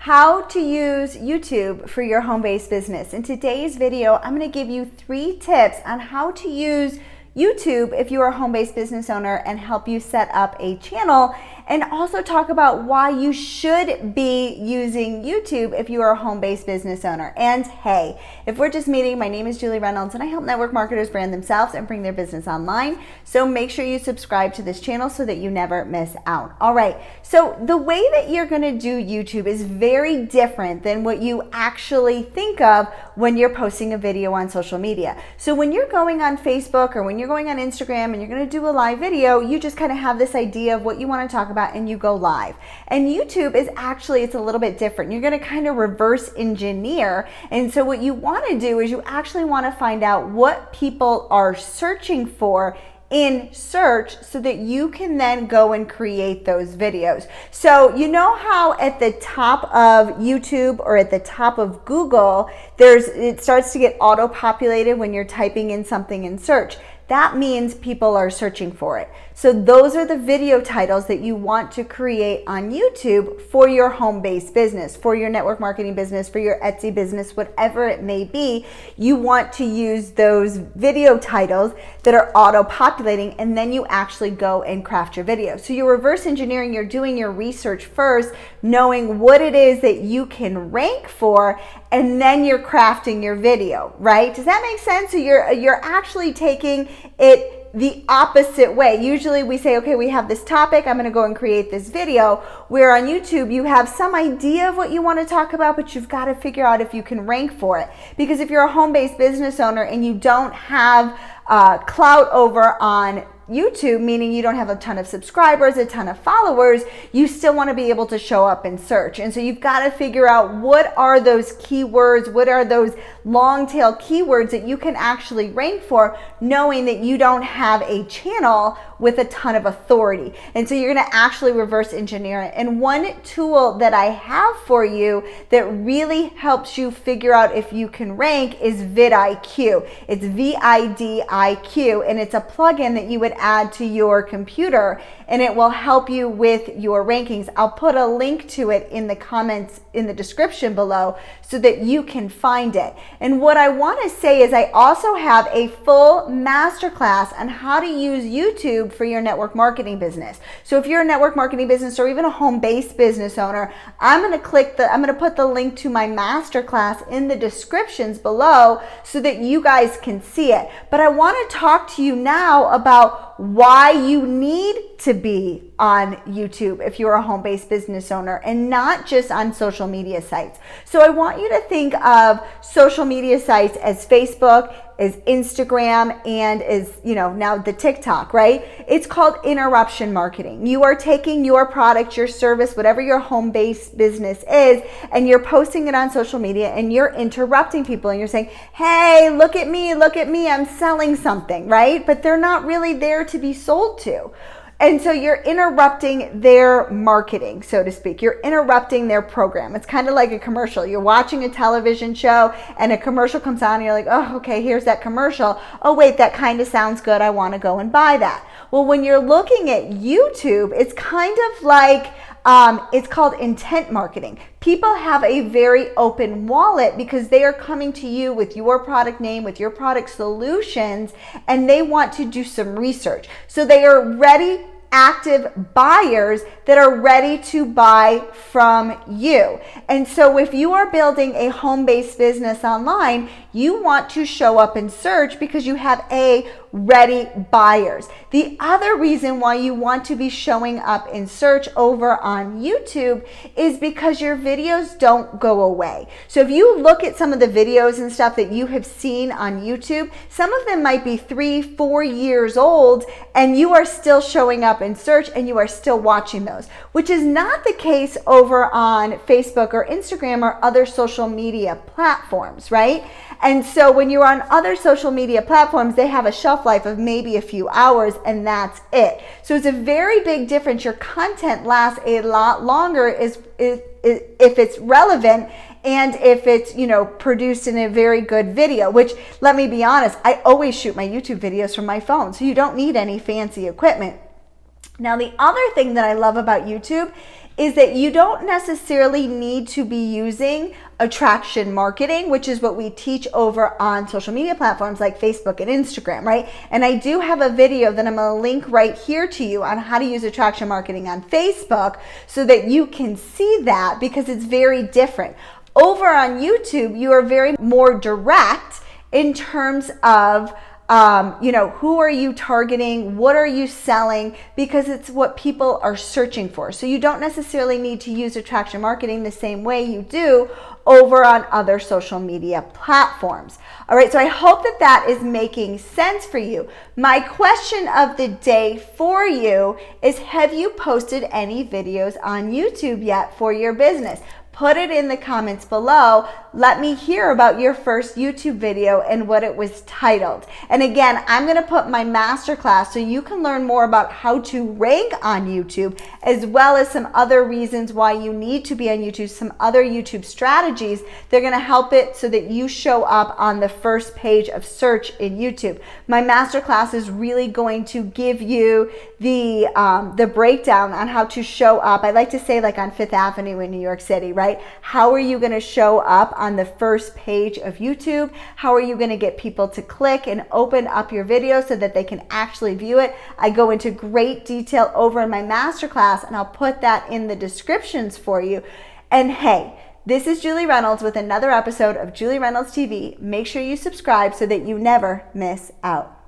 how to use YouTube for your home-based business. In today's video, I'm going to give you 3 tips on how to use YouTube if you are a home-based business owner and help you set up a channel, and also talk about why you should be using YouTube if you are a home-based business owner. And hey, if we're just meeting, my name is Julie Reynolds and I help network marketers brand themselves and bring their business online. So make sure you subscribe to this channel so that you never miss out. All right, so the way that you're gonna do YouTube is very different than what you actually think of when you're posting a video on social media. So when you're going on Facebook or when you're going on Instagram and you're gonna do a live video, you just kind of have this idea of what you wanna talk about and you go live. And YouTube is actually, it's a little bit different. You're gonna kind of reverse engineer. And so what you wanna do is you actually wanna find out what people are searching for in search so that you can then go and create those videos. So you know how at the top of YouTube or at the top of Google, it starts to get auto-populated when you're typing in something in search. That means people are searching for it. So those are the video titles that you want to create on YouTube for your home-based business, for your network marketing business, for your Etsy business, whatever it may be. You want to use those video titles that are auto-populating, and then you actually go and craft your video. So you're reverse engineering, you're doing your research first, knowing what it is that you can rank for, and then you're crafting your video, right? Does that make sense? So you're actually taking it the opposite way. Usually we say, okay, we have this topic, I'm gonna go and create this video, where on YouTube you have some idea of what you wanna talk about, but you've gotta figure out if you can rank for it. Because if you're a home-based business owner and you don't have clout over on YouTube, meaning you don't have a ton of subscribers, a ton of followers, you still want to be able to show up in search. And so you've got to figure out what are those keywords, what are those long tail keywords that you can actually rank for, knowing that you don't have a channel with a ton of authority. And so you're going to actually reverse engineer it. And one tool that I have for you that really helps you figure out if you can rank is vidIQ. It's VIDIQ, and it's a plugin that you would add to your computer, and it will help you with your rankings. I'll put a link to it in the comments in the description below so that you can find it. And what I want to say is I also have a full masterclass on how to use YouTube for your network marketing business. So if you're a network marketing business or even a home-based business owner, I'm going to put the link to my masterclass in the descriptions below so that you guys can see it. But I want to talk to you now about why you need to be on YouTube if you're a home-based business owner and not just on social media sites. So I want you to think of social media sites as Facebook, as Instagram, and as, now the TikTok, right? It's called interruption marketing. You are taking your product, your service, whatever your home-based business is, and you're posting it on social media and you're interrupting people and you're saying, hey, look at me, I'm selling something, right? But they're not really there to be sold to. And so you're interrupting their marketing, so to speak. You're interrupting their program. It's kind of like a commercial. You're watching a television show and a commercial comes on and you're like, oh, okay, here's that commercial. Oh, wait, that kind of sounds good. I want to go and buy that. Well, when you're looking at YouTube, it's kind of like, it's called intent marketing. People have a very open wallet because they are coming to you with your product name, with your product solutions, and they want to do some research. So they are ready, active buyers that are ready to buy from you. And so if you are building a home-based business online, you want to show up in search because you have ready buyers. The other reason why you want to be showing up in search over on YouTube is because your videos don't go away. So if you look at some of the videos and stuff that you have seen on YouTube, some of them might be 3-4 years old and you are still showing up in search and you are still watching those, which is not the case over on Facebook or Instagram or other social media platforms, right? And so when you're on other social media platforms, they have a shelf life of maybe a few hours and that's it. So it's a very big difference. Your content lasts a lot longer if it's relevant and if it's, produced in a very good video, which, let me be honest, I always shoot my YouTube videos from my phone, so you don't need any fancy equipment. Now, the other thing that I love about YouTube is that you don't necessarily need to be using attraction marketing, which is what we teach over on social media platforms like Facebook and Instagram, right? And I do have a video that I'm going to link right here to you on how to use attraction marketing on Facebook so that you can see that, because it's very different. Over on YouTube, you are very more direct in terms of who are you targeting? What are you selling? Because it's what people are searching for. So you don't necessarily need to use attraction marketing the same way you do over on other social media platforms. All right, so I hope that that is making sense for you. My question of the day for you is, have you posted any videos on YouTube yet for your business? Put it in the comments below. Let me hear about your first YouTube video and what it was titled. And again, I'm going to put my masterclass so you can learn more about how to rank on YouTube, as well as some other reasons why you need to be on YouTube, some other YouTube strategies. They're going to help it so that you show up on the first page of search in YouTube. My masterclass is really going to give you the breakdown on how to show up. I like to say, like on Fifth Avenue in New York City, right? How are you going to show up on the first page of YouTube? How are you going to get people to click and open up your video so that they can actually view it? I go into great detail over in my masterclass, and I'll put that in the descriptions for you. And hey, this is Julie Reynolds with another episode of Julie Reynolds TV. Make sure you subscribe so that you never miss out.